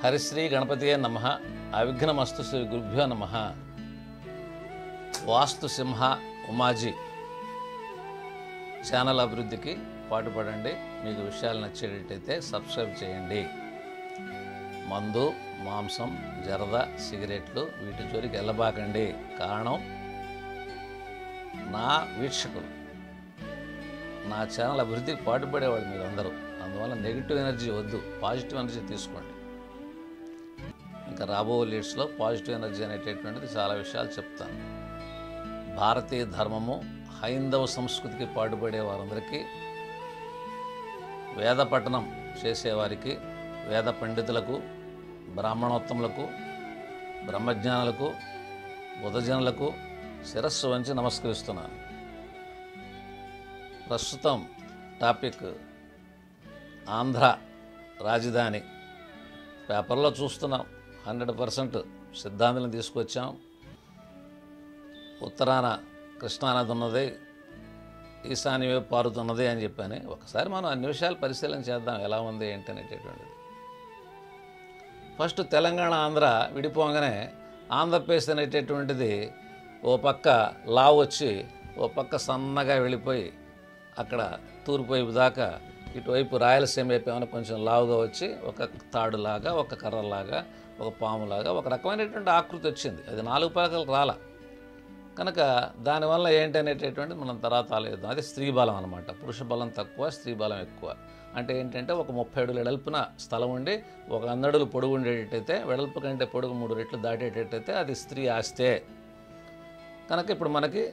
హరిశ్రీ గణపతియే నమః. అవిఘ్నమస్తు శ్రీ గురుభ్యో నమః. వాస్తు సింహ ఉమాజీ ఛానల్ అభివృద్ధికి పాటుపడండి. మీకు విషయాలు నచ్చేటట్టయితే సబ్స్క్రైబ్ చేయండి. మందు, మాంసం, జరద, సిగరెట్లు వీటి జోలికి వెళ్ళబాకండి. కారణం, నా వీక్షకులు, నా ఛానల్ అభివృద్ధికి పాటుపడేవాడు మీరందరూ. అందువల్ల నెగిటివ్ ఎనర్జీ వద్దు, పాజిటివ్ ఎనర్జీ తీసుకోండి. ఇంకా రాబో లీడ్స్లో పాజిటివ్ ఎనర్జీ అనేటటువంటిది చాలా విషయాలు చెప్తాను. భారతీయ ధర్మము, హైందవ సంస్కృతికి పాటుపడే వారందరికీ, వేద పఠనం చేసేవారికి, వేద పండితులకు, బ్రాహ్మణోత్తములకు, బ్రహ్మజ్ఞానులకు, బుధజనులకు శిరస్సు వంచి నమస్కరిస్తున్నాను. ప్రస్తుతం టాపిక్ ఆంధ్ర రాజధాని. పేపర్లో చూస్తున్నాం, 100% సిద్ధాంతులను తీసుకొచ్చాం. ఉత్తరాన కృష్ణానది ఉన్నది, ఈశాన్య వైపు పారుతున్నది అని చెప్పాను. ఒకసారి మనం అన్ని విషయాలు పరిశీలన చేద్దాం, ఎలా ఉంది ఏంటి అనేటటువంటిది. ఫస్ట్ తెలంగాణ ఆంధ్ర విడిపోగానే ఆంధ్రప్రదేశ్ అనేటటువంటిది ఓ పక్క లావు వచ్చి ఓ పక్క సన్నగా వెళ్ళిపోయి అక్కడ తూర్పు వైపు దాకా, ఇటువైపు రాయలసీమ వైపు ఏమైనా కొంచెం లావుగా వచ్చి ఒక తాడులాగా, ఒక కర్రలాగా, ఒక పాములాగా ఒక రకమైనటువంటి ఆకృతి వచ్చింది. అది 4 పలకలు రాల కనుక దానివల్ల ఏంటి అనేటటువంటిది మనం తర్వాత ఆలోచిద్దాం. అది స్త్రీ బలం అనమాట. పురుష బలం తక్కువ, స్త్రీ బలం ఎక్కువ. అంటే ఏంటంటే ఒక 30 అడుగుల వెడల్పున స్థలం ఉండి ఒక 100 అడుగులు పొడుగు ఉండేటట్టయితే, వెడల్పు కంటే పొడుగు 3 రెట్లు దాటేటట్టయితే అది స్త్రీ ఆస్తే. కనుక ఇప్పుడు మనకి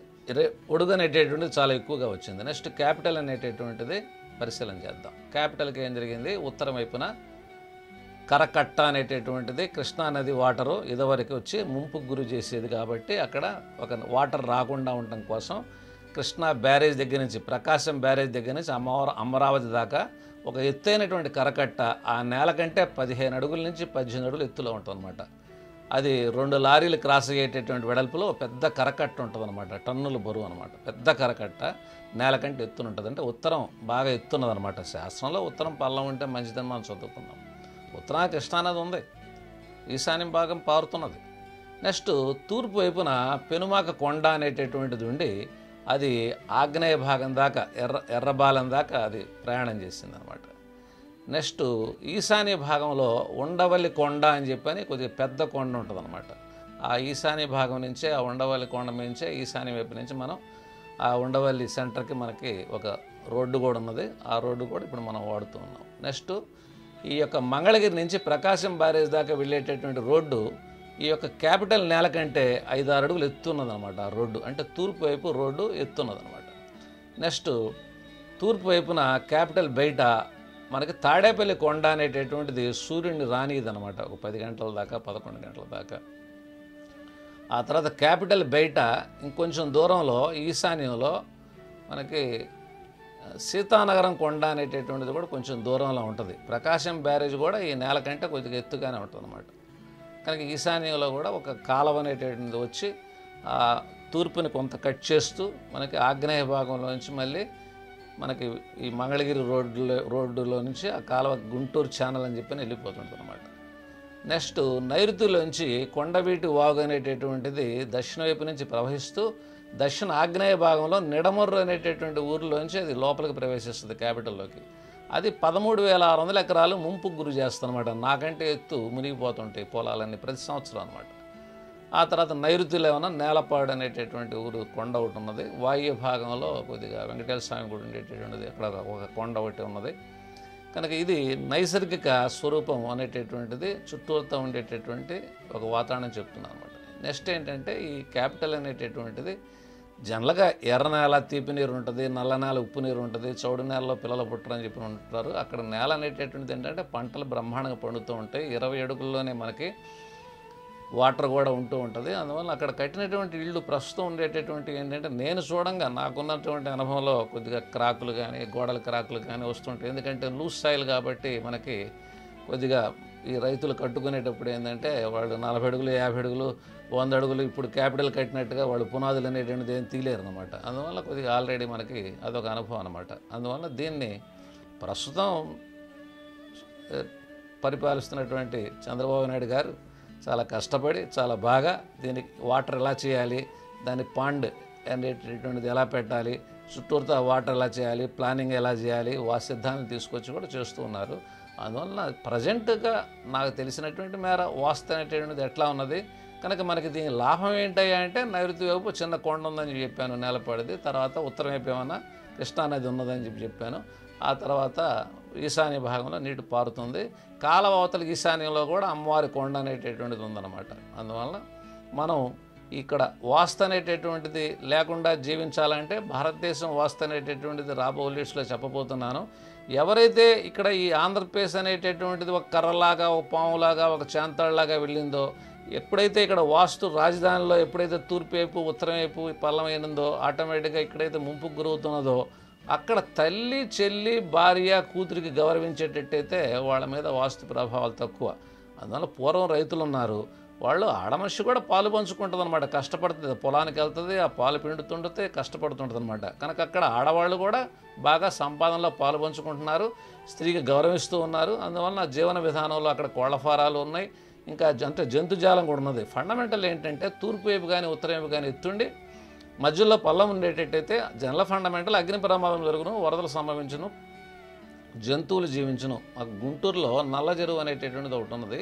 పొడుగు అనేటటువంటిది చాలా ఎక్కువగా వచ్చింది. నెక్స్ట్ క్యాపిటల్ అనేటటువంటిది పరిశీలన చేద్దాం. క్యాపిటల్కి ఏం జరిగింది, ఉత్తరం వైపున కరకట్ట అనేటటువంటిది కృష్ణానది వాటరు ఇదివరకు వచ్చి ముంపుకు గురి చేసేది. కాబట్టి అక్కడ ఒక వాటర్ రాకుండా ఉండటం కోసం కృష్ణా బ్యారేజ్ దగ్గర నుంచి, ప్రకాశం బ్యారేజ్ దగ్గర నుంచి అమరావతి దాకా ఒక ఎత్తైనటువంటి కరకట్ట, ఆ నేల కంటే 15 అడుగుల నుంచి 18 అడుగులు ఎత్తులో ఉంటుందన్నమాట. అది 2 లారీలు క్రాస్ అయ్యేటటువంటి వెడల్పులో పెద్ద కరకట్ట ఉంటుంది అనమాట. టన్నుల బరువు అనమాట. పెద్ద కరకట్ట నేల కంటే ఎత్తున ఉంటుంది. అంటే ఉత్తరం బాగా ఎత్తున్నదనమాట. శాస్త్రంలో ఉత్తరం పల్లం ఉంటే మంచిదని మనం చదువుకున్నాం. ఉత్తరాన కృష్ణానది ఉంది, ఈశాన్యం భాగం పారుతున్నది. నెక్స్ట్ తూర్పు వైపున పెనుమాక కొండ అనేటటువంటిది ఉండి అది ఆగ్నేయ భాగం దాకా, ఎర్రబాలెం దాకా అది ప్రయాణం చేసింది అనమాట. నెక్స్ట్ ఈశాన్య భాగంలో ఉండవల్లి కొండ అని చెప్పని కొద్దిగా పెద్ద కొండ ఉంటుంది అనమాట. ఆ ఈశాన్య భాగం నుంచే, ఆ ఉండవల్లి కొండ నుంచే ఈశాన్య వైపు నుంచి మనం ఆ ఉండవల్లి సెంటర్కి మనకి ఒక రోడ్డు కూడా ఉన్నది. ఆ రోడ్డు కూడా ఇప్పుడు మనం వాడుతూ ఉన్నాం. నెక్స్ట్ ఈ యొక్క మంగళగిరి నుంచి ప్రకాశం బ్యారేజ్ దాకా వెళ్ళేటటువంటి రోడ్డు ఈ యొక్క క్యాపిటల్ నేల కంటే 5-6 అడుగులు ఎత్తున్నదనమాట. ఆ రోడ్డు అంటే తూర్పు వైపు రోడ్డు ఎత్తున్నదనమాట. నెక్స్ట్ తూర్పు వైపున క్యాపిటల్ బయట మనకి తాడేపల్లి కొండ అనేటటువంటిది సూర్యుడిని రానిదనమాట. ఒక 10 గంటల దాకా, 11 గంటల దాకా. ఆ తర్వాత క్యాపిటల్ బయట ఇంకొంచెం దూరంలో ఈశాన్యంలో మనకి సీతానగరం కొండ అనేటటువంటిది కూడా కొంచెం దూరంలో ఉంటుంది. ప్రకాశం బ్యారేజ్ కూడా ఈ నేల కంటే కొద్దిగా ఎత్తుగానే ఉంటుంది అన్నమాట. కనుక ఈశాన్యంలో కూడా ఒక కాలువ అనేటటువంటిది వచ్చి ఆ తూర్పుని కొంత కట్ చేస్తూ మనకి ఆగ్నేయ భాగంలో నుంచి మళ్ళీ మనకి ఈ మంగళగిరి రోడ్డులో నుంచి ఆ కాలువ గుంటూరు ఛానల్ అని చెప్పి వెళ్ళిపోతుంటుంది అన్నమాట. నెక్స్ట్ నైరుతిలోంచి కొండవీటి వాగు అనేటటువంటిది దక్షిణ వైపు నుంచి ప్రవహిస్తూ దక్షిణ ఆగ్నేయ భాగంలో నిడమర్రు అనేటటువంటి ఊరిలోంచి అది లోపలికి ప్రవేశిస్తుంది క్యాపిటల్లోకి. అది 13,600 ఎకరాలు ముంపుకు గురి చేస్తుందన్నమాట. నాకంటే ఎత్తు మునిగిపోతుంటాయి పొలాలన్నీ ప్రతి సంవత్సరం అనమాట. ఆ తర్వాత నైరుతిలో ఏమన్నా నేలపాడు అనేటటువంటి ఊరు కొండ ఒకటి ఉన్నది. వాయు భాగంలో కొద్దిగా వెంకటేశ్వర స్వామి గుడి ఉండేటటువంటిది అక్కడ ఒక కొండ ఒకటి ఉన్నది. కనుక ఇది నైసర్గిక స్వరూపం అనేటటువంటిది చుట్టూతో ఉండేటటువంటి ఒక వాతావరణం చెప్తున్నాను అనమాట. నెక్స్ట్ ఏంటంటే ఈ క్యాపిటల్ అనేటటువంటిది జనరల్గా ఎర్ర నేల తీపి నీరు ఉంటుంది, నల్ల నేల ఉప్పు నీరు ఉంటుంది, చౌడు నేలలో పిల్లలు పుట్టరని చెప్పి ఉంటారు. అక్కడ నేల అనేటటువంటిది ఏంటంటే పంటలు బ్రహ్మాండంగా పండుతూ ఉంటాయి. 20 అడుగుల్లోనే మనకి వాటర్ కూడా ఉంటూ ఉంటుంది. అందువల్ల అక్కడ కట్టినటువంటి ఇళ్ళు ప్రస్తుతం ఉండేటటువంటి ఏంటంటే నేను చూడంగా నాకున్నటువంటి అనుభవంలో కొద్దిగా క్రాకులు కానీ, గోడల క్రాకులు కానీ వస్తుంటాయి. ఎందుకంటే లూజ్ సాయిల్ కాబట్టి మనకి కొద్దిగా ఈ రైతులు కట్టుకునేటప్పుడు ఏంటంటే వాళ్ళు 40 అడుగులు, 50 అడుగులు, 100 అడుగులు ఇప్పుడు క్యాపిటల్ కట్టినట్టుగా వాళ్ళు పునాదులు అనేటువంటిది ఏం తీలేరు అనమాట. అందువల్ల కొద్దిగా ఆల్రెడీ మనకి అదొక అనుభవం అనమాట. అందువల్ల దీన్ని ప్రస్తుతం పరిపాలిస్తున్నటువంటి చంద్రబాబు నాయుడు గారు చాలా కష్టపడి చాలా బాగా దీనికి వాటర్ ఎలా చేయాలి, దాని పాండ్ అనేటటువంటిది ఎలా పెట్టాలి, చుట్టూరుతో వాటర్ ఎలా చేయాలి, ప్లానింగ్ ఎలా చేయాలి, సిద్ధాలను తీసుకొచ్చి కూడా చేస్తూ ఉన్నారు. అందువలన ప్రజెంట్గా నాకు తెలిసినటువంటి మేర వాస్తు అనేటటువంటిది ఎట్లా ఉన్నది కనుక మనకి దీని లాభం ఏంటయ్యా అంటే నైరుతి వైపు చిన్న కొండ ఉందని చెప్పాను, నేలపడిది. తర్వాత ఉత్తరం వైపు ఏమన్నా కృష్ణానది ఉన్నదని చెప్పాను. ఆ తర్వాత ఈశాన్య భాగంలో నీటి పారుతుంది. కాలవ అవతల ఈశాన్యంలో కూడా అమ్మవారి కొండ అనేటటువంటిది ఉందన్నమాట. అందువలన మనం ఇక్కడ వాస్తు అనేటటువంటిది లేకుండా జీవించాలంటే భారతదేశం వాస్తు అనేటటువంటిది రాబో లిస్టులో చెప్పబోతున్నాను. ఎవరైతే ఇక్కడ ఈ ఆంధ్రప్రదేశ్ అనేటటువంటిది ఒక కర్రలాగా, ఒక పాములాగా, ఒక చాంతాళ్ళలాగా వెళ్ళిందో, ఎప్పుడైతే ఇక్కడ వాస్తు రాజధానిలో ఎప్పుడైతే తూర్పు వైపు ఉత్తరం వైపు పల్లమైనందో ఆటోమేటిక్గా ఇక్కడైతే ముంపుకు గురవుతున్నదో అక్కడ తల్లి, చెల్లి, భార్య, కూతురికి గౌరవించేటట్టయితే వాళ్ళ మీద వాస్తు ప్రభావాలు తక్కువ. అందువల్ల పూర్వం రైతులు ఉన్నారు, వాళ్ళు ఆడమనిషి కూడా పాలు పంచుకుంటుంది అనమాట, కష్టపడుతుంది, పొలానికి వెళ్తుంది, ఆ పాలు పిండుతుంటే కష్టపడుతుంటుంది అనమాట. కనుక అక్కడ ఆడవాళ్ళు కూడా బాగా సంపాదనలో పాలు పంచుకుంటున్నారు, స్త్రీకి గౌరవిస్తూ ఉన్నారు. అందువలన జీవన విధానంలో అక్కడ కోళ్ల ఫారాలు ఉన్నాయి, ఇంకా అంటే జంతుజాలం కూడా ఉన్నది. ఫండమెంటల్ ఏంటంటే తూర్పు వైపు కానీ ఉత్తరం వైపు కానీ ఎత్తుండి మధ్యలో పల్లం ఉండేటట్టయితే జనరల్ ఫండమెంటల్ అగ్ని ప్రమాదం జరుగును, వరదలు సంభవించును, జంతువులు జీవించును. మాకు గుంటూరులో నల్ల చెరువు అనేటటువంటిది ఒకటి ఉన్నది.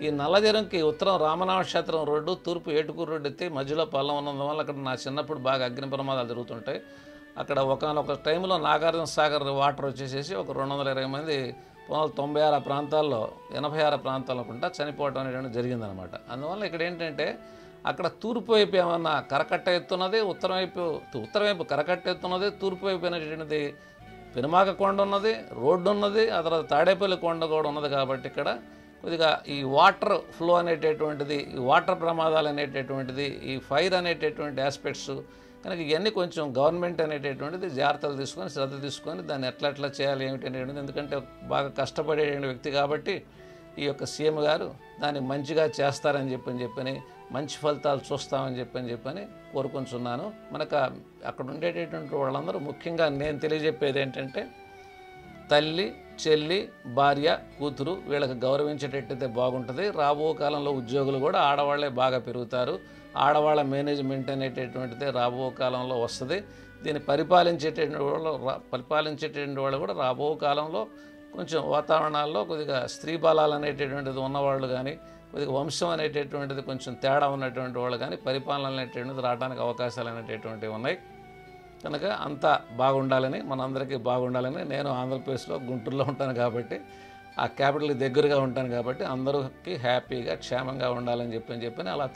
ఈ నల్ల చెరువుకి ఉత్తరం రామనామక్షేత్రం రోడ్డు, తూర్పు ఏటుకూరు రోడ్డు ఎత్తి మధ్యలో పల్లం ఉన్నందువల్ల అక్కడ నా చిన్నప్పుడు బాగా అగ్ని ప్రమాదాలు జరుగుతుంటాయి. అక్కడ ఒకనొక టైంలో నాగార్జున సాగర్ వాటర్ వచ్చేసేసి ఒక 220 మంది 96 ప్రాంతాల్లో 86 ప్రాంతాల్లో అనుకుంటా చనిపోవడం అనేటువంటి జరిగిందనమాట. అందువల్ల ఇక్కడ ఏంటంటే అక్కడ తూర్పు వైపు ఏమన్నా కరకట్ట ఎత్తున్నది, ఉత్తరం వైపు కరకట్ట ఎత్తున్నది, తూర్పు వైపు అనేటువంటిది పెనుమాక కొండ ఉన్నది, రోడ్డు ఉన్నది, ఆ తర్వాత తాడేపల్లి కొండ కూడా ఉన్నది. కాబట్టి ఇక్కడ కొద్దిగా ఈ వాటర్ ఫ్లో అనేటటువంటిది, ఈ వాటర్ ప్రమాదాలు అనేటటువంటిది, ఈ ఫైర్ అనేటటువంటి ఆస్పెక్ట్స్ కనుక ఇవన్నీ కొంచెం గవర్నమెంట్ అనేటటువంటిది జాగ్రత్తలు తీసుకొని శ్రద్ధ తీసుకొని దాన్ని ఎట్లా చేయాలి ఏమిటి అనేటువంటిది, ఎందుకంటే బాగా కష్టపడే వ్యక్తి కాబట్టి ఈ యొక్క సీఎం గారు దాన్ని మంచిగా చేస్తారని చెప్పని మంచి ఫలితాలు చూస్తామని చెప్పని కోరుకుంటున్నాను. మనకు అక్కడ ఉండేటటువంటి వాళ్ళందరూ ముఖ్యంగా నేను తెలియజెప్పేది ఏంటంటే తల్లి, చెల్లి, భార్య, కూతురు వీళ్ళకి గౌరవించేటట్టయితే బాగుంటుంది. రాబో కాలంలో ఉద్యోగులు కూడా ఆడవాళ్లే బాగా పెరుగుతారు, ఆడవాళ్ళ మేనేజ్మెంట్ అనేటటువంటిదే రాబో కాలంలో వస్తుంది. దీన్ని పరిపాలించేటటువంటి వాళ్ళు కూడా రాబో కాలంలో కొంచెం వాతావరణాల్లో కొద్దిగా స్త్రీ బలాలు అనేటటువంటిది ఉన్నవాళ్ళు కానీ, కొద్దిగా వంశం అనేటటువంటిది కొంచెం తేడా ఉన్నటువంటి వాళ్ళు కానీ పరిపాలన అనేటటువంటిది రావడానికి అవకాశాలు అనేటటువంటివి ఉన్నాయి. కనుక అంతా బాగుండాలని, మనందరికీ బాగుండాలని, నేను ఆంధ్రప్రదేశ్లో గుంటూరులో ఉంటాను కాబట్టి ఆ క్యాపిటల్కి దగ్గరగా ఉంటాను కాబట్టి అందరికీ హ్యాపీగా క్షేమంగా ఉండాలని చెప్పని అలా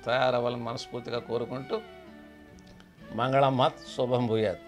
తయారవ్వాలని మనస్ఫూర్తిగా కోరుకుంటూ మంగళం మాత్ శుభం భూయాత్.